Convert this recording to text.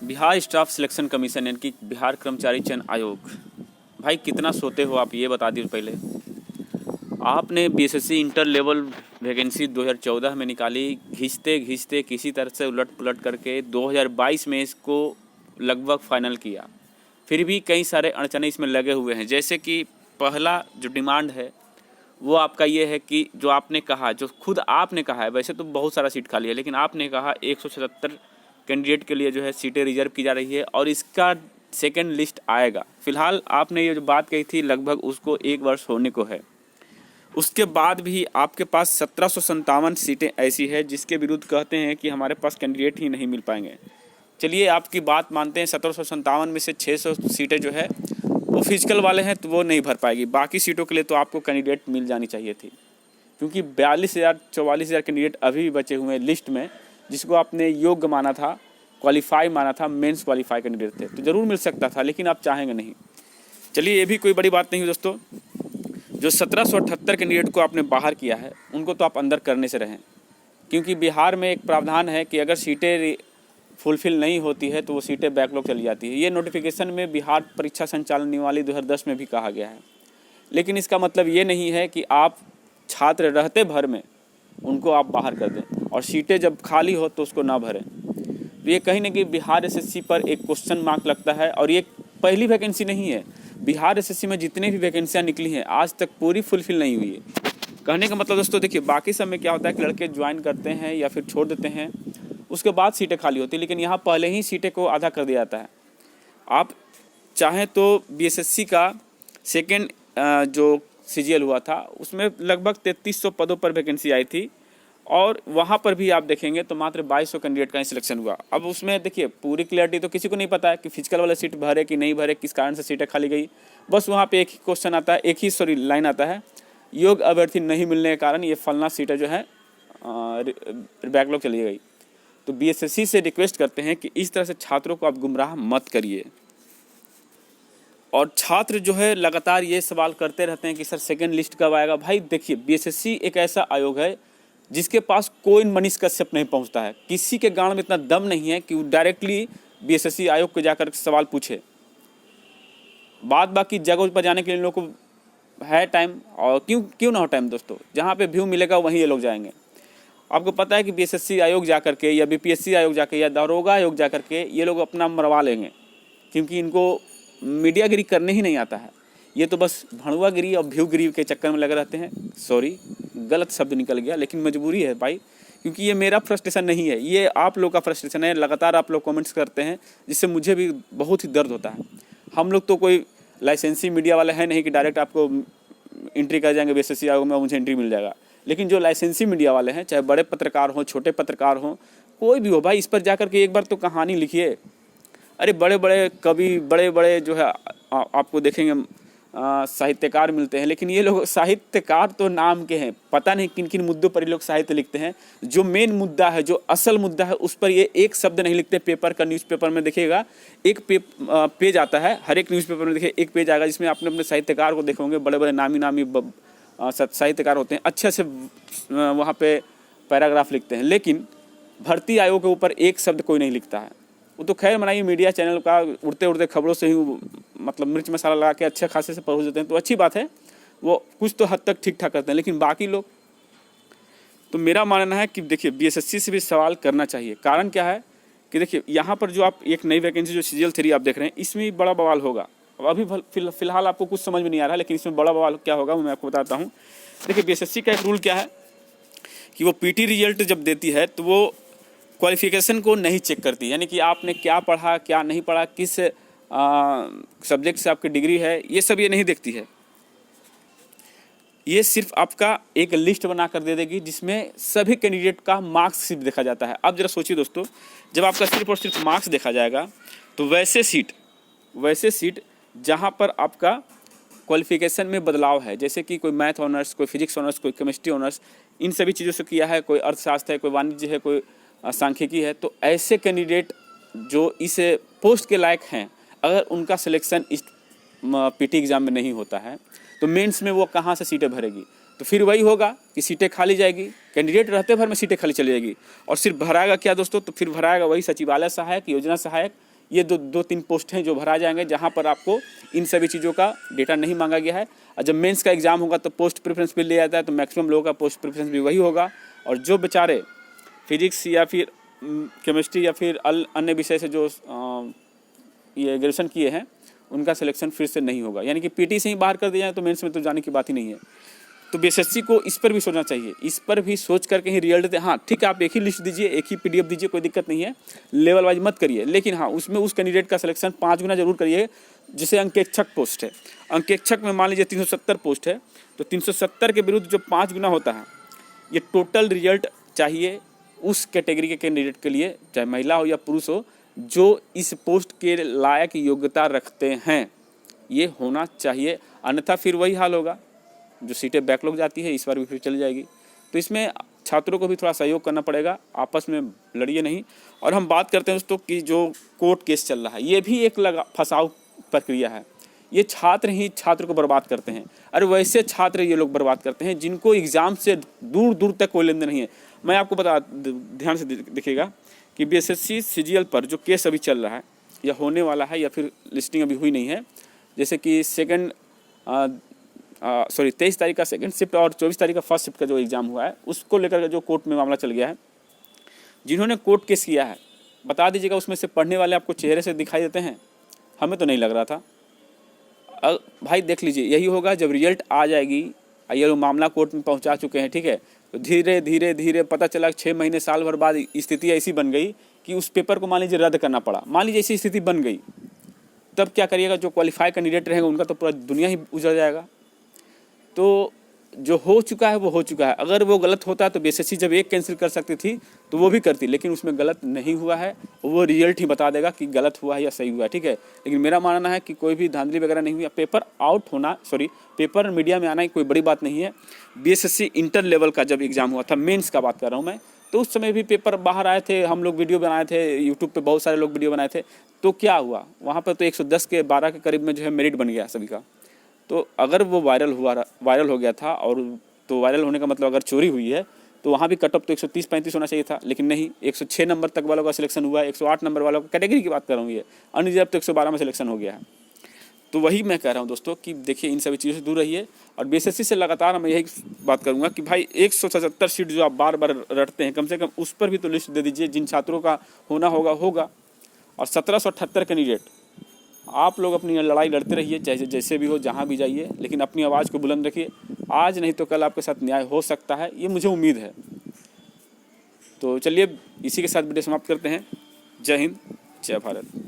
Bihar staff selection commission यानी कि बिहार कर्मचारी चयन आयोग, भाई कितना सोते हो आप ये बता दीजिए पहले। आपने बीएसएससी इंटर लेवल वैकेंसी 2014 में निकाली, घिसते घिसते किसी तरह से उलट पुलट करके 2022 में इसको लगभग फाइनल किया। फिर भी कई सारे अड़चने इसमें लगे हुए हैं, जैसे कि पहला जो डिमांड है वो आपका ये है कि जो आपने कहा, जो खुद आपने कहा है, वैसे तो बहुत सारा सीट खाली है, लेकिन आपने कहा 177 कैंडिडेट के लिए जो है सीटें रिजर्व की जा रही है और इसका सेकेंड लिस्ट आएगा। फिलहाल आपने ये जो बात कही थी लगभग उसको 1 वर्ष होने को है। उसके बाद भी आपके पास 1757 सीटें ऐसी है जिसके विरुद्ध कहते हैं कि हमारे पास कैंडिडेट ही नहीं मिल पाएंगे। चलिए आपकी बात मानते हैं, 1757 में से 600 सीटें जो है वो फिजिकल वाले हैं तो वो नहीं भर पाएगी। बाकी सीटों के लिए तो आपको कैंडिडेट मिल जानी चाहिए थी, क्योंकि 44,000 कैंडिडेट अभी भी बचे हुए हैं लिस्ट में, जिसको आपने योग्य माना था, क्वालिफाई माना था, मेंस क्वालिफाई कैंडिडेट थे, तो ज़रूर मिल सकता था, लेकिन आप चाहेंगे नहीं। चलिए ये भी कोई बड़ी बात नहीं है दोस्तों। जो 1778 कैंडिडेट को आपने बाहर किया है उनको तो आप अंदर करने से रहें, क्योंकि बिहार में एक प्रावधान है कि अगर सीटें फुलफिल नहीं होती है तो वो सीटें बैकलॉग चली जाती है। ये नोटिफिकेशन में बिहार परीक्षा संचालन नियमावली 2010 में भी कहा गया है, लेकिन इसका मतलब ये नहीं है कि आप छात्र रहते भर में उनको आप बाहर कर दें और सीटें जब खाली हो तो उसको ना भरें। तो ये कहीं ना कहीं बिहार एसएससी पर एक क्वेश्चन मार्क लगता है। और ये पहली वैकेंसी नहीं है, बिहार एसएससी में जितने भी वैकेंसियाँ निकली हैं आज तक पूरी फुलफिल नहीं हुई है। कहने का मतलब दोस्तों देखिए, बाकी सब में क्या होता है कि लड़के ज्वाइन करते हैं या फिर छोड़ देते हैं, उसके बाद सीटें खाली होती है, लेकिन यहाँ पहले ही सीटें को आधा कर दिया जाता है। आप चाहें तो बीएसएससी का सेकेंड जो सीजीएल हुआ था उसमें लगभग 3300 पदों पर वैकेंसी आई थी और वहाँ पर भी आप देखेंगे तो मात्र 2200 कैंडिडेट का ही सिलेक्शन हुआ। अब उसमें देखिए पूरी क्लियरिटी तो किसी को नहीं पता है कि फिजिकल वाला सीट भरे कि नहीं भरे, किस कारण से सीटें खाली गई। बस वहाँ पे एक ही क्वेश्चन आता है, एक ही लाइन आता है, योग्य अभ्यर्थी नहीं मिलने के कारण ये फलना सीटें जो है बैकलॉग चली गई। तो बीएसएससी से रिक्वेस्ट करते हैं कि इस तरह से छात्रों को आप गुमराह मत करिए। और छात्र जो है लगातार ये सवाल करते रहते हैं कि सर सेकंड लिस्ट कब आएगा। भाई देखिए, बीएसएससी एक ऐसा आयोग है जिसके पास कोई मनीष कश्यप नहीं पहुंचता है, किसी के गांड में इतना दम नहीं है कि वो डायरेक्टली बीएसएससी आयोग को जाकर सवाल पूछे। बाकी जगह पर जाने के लिए इन लोगों को है टाइम, और क्यों ना हो टाइम दोस्तों, जहाँ पे व्यू मिलेगा वहीं ये लोग जाएंगे। आपको पता है कि बीएसएससी आयोग जाकर के या बीपीएससी आयोग जाकर या दारोगा आयोग जाकर के ये लोग अपना मरवा लेंगे, क्योंकि इनको मीडियागिरी करने ही नहीं आता है। ये तो बस भड़ुआगिरी और व्यूगिरी के चक्कर में लगे रहते हैं। सॉरी, गलत शब्द निकल गया, लेकिन मजबूरी है भाई, क्योंकि ये मेरा फ्रस्ट्रेशन नहीं है, ये आप लोग का फ्रस्ट्रेशन है। लगातार आप लोग कमेंट्स करते हैं जिससे मुझे भी बहुत ही दर्द होता है। हम लोग तो कोई लाइसेंसी मीडिया वाले हैं नहीं कि डायरेक्ट आपको एंट्री कर जाएंगे बीएसएससी आयोग में, मुझे एंट्री मिल जाएगा। लेकिन जो लाइसेंसी मीडिया वाले हैं, चाहे बड़े पत्रकार हों, छोटे पत्रकार हों, कोई भी हो भाई, इस पर जाकर के एक बार तो कहानी लिखिए। अरे बड़े बड़े कवि, बड़े बड़े जो है आपको देखेंगे साहित्यकार मिलते हैं, लेकिन ये लोग साहित्यकार तो नाम के हैं, पता नहीं किन किन मुद्दों पर ये लोग साहित्य लिखते हैं। जो मेन मुद्दा है, जो असल मुद्दा है, उस पर ये एक शब्द नहीं लिखते। पेपर का न्यूज़पेपर में देखिएगा एक पेज आता है, हर एक न्यूज़पेपर में देखिए एक पेज आएगा जिसमें आपने अपने साहित्यकार को देखोगे, बड़े बड़े नामी साहित्यकार होते हैं, अच्छे से वहाँ पे पैराग्राफ लिखते हैं, लेकिन भर्ती आयोग के ऊपर एक शब्द कोई नहीं लिखता है। वो तो खैर मनाइए, मीडिया चैनल का उड़ते उड़ते खबरों से ही मतलब मिर्च मसाला लगा के अच्छे खासे से परोस देते हैं, तो अच्छी बात है, वो कुछ तो हद तक ठीक ठाक करते हैं। लेकिन बाकी लोग, तो मेरा मानना है कि देखिए बीएसएससी से भी सवाल करना चाहिए। कारण क्या है कि देखिए यहाँ पर जो आप एक नई वैकेंसी जो सीजीएल 3 आप देख रहे हैं, इसमें भी बड़ा बवाल होगा। अब अभी फिलहाल आपको कुछ समझ में नहीं आ रहा, लेकिन इसमें बड़ा बवाल क्या होगा वो मैं आपको बताता हूँ। देखिए बीएसएससी का एक रूल क्या है कि वो पीटी रिजल्ट जब देती है तो वो क्वालिफिकेशन को नहीं चेक करती, यानी कि आपने क्या पढ़ा, क्या नहीं पढ़ा, किस सब्जेक्ट से आपकी डिग्री है, ये सब ये नहीं देखती है। ये सिर्फ आपका एक लिस्ट बना कर दे देगी जिसमें सभी कैंडिडेट का मार्क्स सिर्फ देखा जाता है। अब जरा सोचिए दोस्तों, जब आपका सिर्फ और सिर्फ मार्क्स देखा जाएगा तो वैसे सीट जहाँ पर आपका क्वालिफिकेशन में बदलाव है, जैसे कि कोई मैथ ऑनर्स, कोई फिजिक्स ऑनर्स, कोई केमिस्ट्री ऑनर्स, इन सभी चीज़ों से किया है, कोई अर्थशास्त्र है, कोई वाणिज्य है, कोई सांख्यिकी है, तो ऐसे कैंडिडेट जो इस पोस्ट के लायक हैं, अगर उनका सिलेक्शन इस पीटी एग्ज़ाम में नहीं होता है तो मेंस में वो कहाँ से सीटें भरेगी। तो फिर वही होगा कि सीटें खाली जाएगी, कैंडिडेट रहते भर में सीटें खाली चली जाएगी। और सिर्फ भराएगा क्या दोस्तों, तो फिर भराएगा वही सचिवालय सहायक, योजना सहायक, ये दो तीन पोस्ट हैं जो भरा जाएंगे, जहाँ पर आपको इन सभी चीज़ों का डेटा नहीं मांगा गया है। और जब मेंस का एग्ज़ाम होगा तो पोस्ट प्रेफरेंस भी ले जाता है, तो मैक्सिमम लोगों का पोस्ट प्रेफरेंस भी वही होगा। और जो बेचारे फिजिक्स या फिर केमिस्ट्री या फिर अन्य विषय से जो ये ग्रेजुएशन किए हैं उनका सिलेक्शन फिर से नहीं होगा, यानी कि पीटी से ही बाहर कर दिया जाए, तो मेंस में तो जाने की बात ही नहीं है। तो बीएसएससी को इस पर भी सोचना चाहिए, इस पर भी सोच करके ही रिजल्ट दें। हाँ ठीक है, आप एक ही लिस्ट दीजिए, एक ही पीडीएफ दीजिए, कोई दिक्कत नहीं है, लेवल वाइज मत करिए, लेकिन हाँ उसमें उस कैंडिडेट का सिलेक्शन 5 गुना जरूर करिए। जैसे अंकेक्षक पोस्ट है, अंकेक्षक में मान लीजिए 370 पोस्ट है, तो 370 के विरुद्ध जो 5 गुना होता है, ये टोटल रिजल्ट चाहिए उस कैटेगरी के कैंडिडेट के लिए, चाहे महिला हो या पुरुष हो, जो इस पोस्ट के लायक योग्यता रखते हैं, ये होना चाहिए। अन्यथा फिर वही हाल होगा, जो सीटें बैकलॉग जाती है इस बार भी फिर चली जाएगी। तो इसमें छात्रों को भी थोड़ा सहयोग करना पड़ेगा, आपस में लड़िए नहीं। और हम बात करते हैं दोस्तों कि जो कोर्ट केस चल रहा है, ये भी एक फंसाव प्रक्रिया है। ये छात्र ही छात्र को बर्बाद करते हैं। अरे वैसे छात्र ये लोग बर्बाद करते हैं जिनको एग्ज़ाम से दूर दूर तक कोई लेन देन नहीं है। मैं आपको बता, ध्यान से देखिएगा कि बीएसएससी सीजीएल पर जो केस अभी चल रहा है या होने वाला है, या फिर लिस्टिंग अभी हुई नहीं है, जैसे कि 23 तारीख का सेकंड शिफ्ट और 24 तारीख का फर्स्ट शिफ्ट का जो एग्ज़ाम हुआ है, उसको लेकर जो कोर्ट में मामला चल गया है, जिन्होंने कोर्ट केस किया है, बता दीजिएगा उसमें से पढ़ने वाले आपको चेहरे से दिखाई देते हैं? हमें तो नहीं लग रहा था। भाई देख लीजिए, यही होगा जब रिजल्ट आ जाएगी, ये लोग मामला कोर्ट में पहुंचा चुके हैं, ठीक है, तो धीरे धीरे धीरे पता चला 6 महीने साल भर बाद स्थिति ऐसी बन गई कि उस पेपर को मान लीजिए रद्द करना पड़ा। मान लीजिए ऐसी स्थिति बन गई, तब क्या करिएगा? जो क्वालिफाई कैंडिडेट रहेगा उनका तो पूरा दुनिया ही उजड़ जाएगा। तो जो हो चुका है वो हो चुका है। अगर वो गलत होता तो बीएसएससी जब एक कैंसिल कर सकती थी तो वो भी करती, लेकिन उसमें गलत नहीं हुआ है, वो रिजल्ट ही बता देगा कि गलत हुआ है या सही हुआ है, ठीक है। लेकिन मेरा मानना है कि कोई भी धांधली वगैरह नहीं हुई। पेपर आउट होना, पेपर मीडिया में आना ही कोई बड़ी बात नहीं है। बीएसएससी इंटर लेवल का जब एग्ज़ाम हुआ था, मेंस का बात कर रहा हूँ मैं, तो उस समय भी पेपर बाहर आए थे, हम लोग वीडियो बनाए थे, यूट्यूब पे बहुत सारे लोग वीडियो बनाए थे। तो क्या हुआ वहाँ पर? तो 110 के 12 के करीब में जो है मेरिट बन गया सभी का। तो अगर वो वायरल हो गया था, और तो वायरल होने का मतलब अगर चोरी हुई है तो वहाँ भी कट ऑफ तो 130-35 होना चाहिए था, लेकिन नहीं, 106 नंबर तक वालों का सिलेक्शन हुआ है। 108 नंबर वालों का, कैटेगरी की बात कर रहा हूँ, ये अनरिजर्व तो 112 में सिलेक्शन हो गया है। तो वही मैं कह रहा हूँ दोस्तों कि देखिए इन सभी चीज़ों से दूर रहिए। और बीएसएससी से लगातार मैं यही बात करूँगा कि भाई 177 सीट जो आप बार बार रटते हैं, कम से कम उस पर भी तो लिस्ट दे दीजिए जिन छात्रों का होना होगा। और 1778 कैंडिडेट, आप लोग अपनी लड़ाई लड़ते रहिए, चाहे जैसे भी हो, जहाँ भी जाइए, लेकिन अपनी आवाज़ को बुलंद रखिए। आज नहीं तो कल आपके साथ न्याय हो सकता है, ये मुझे उम्मीद है। तो चलिए इसी के साथ वीडियो समाप्त करते हैं। जय हिंद, जय भारत।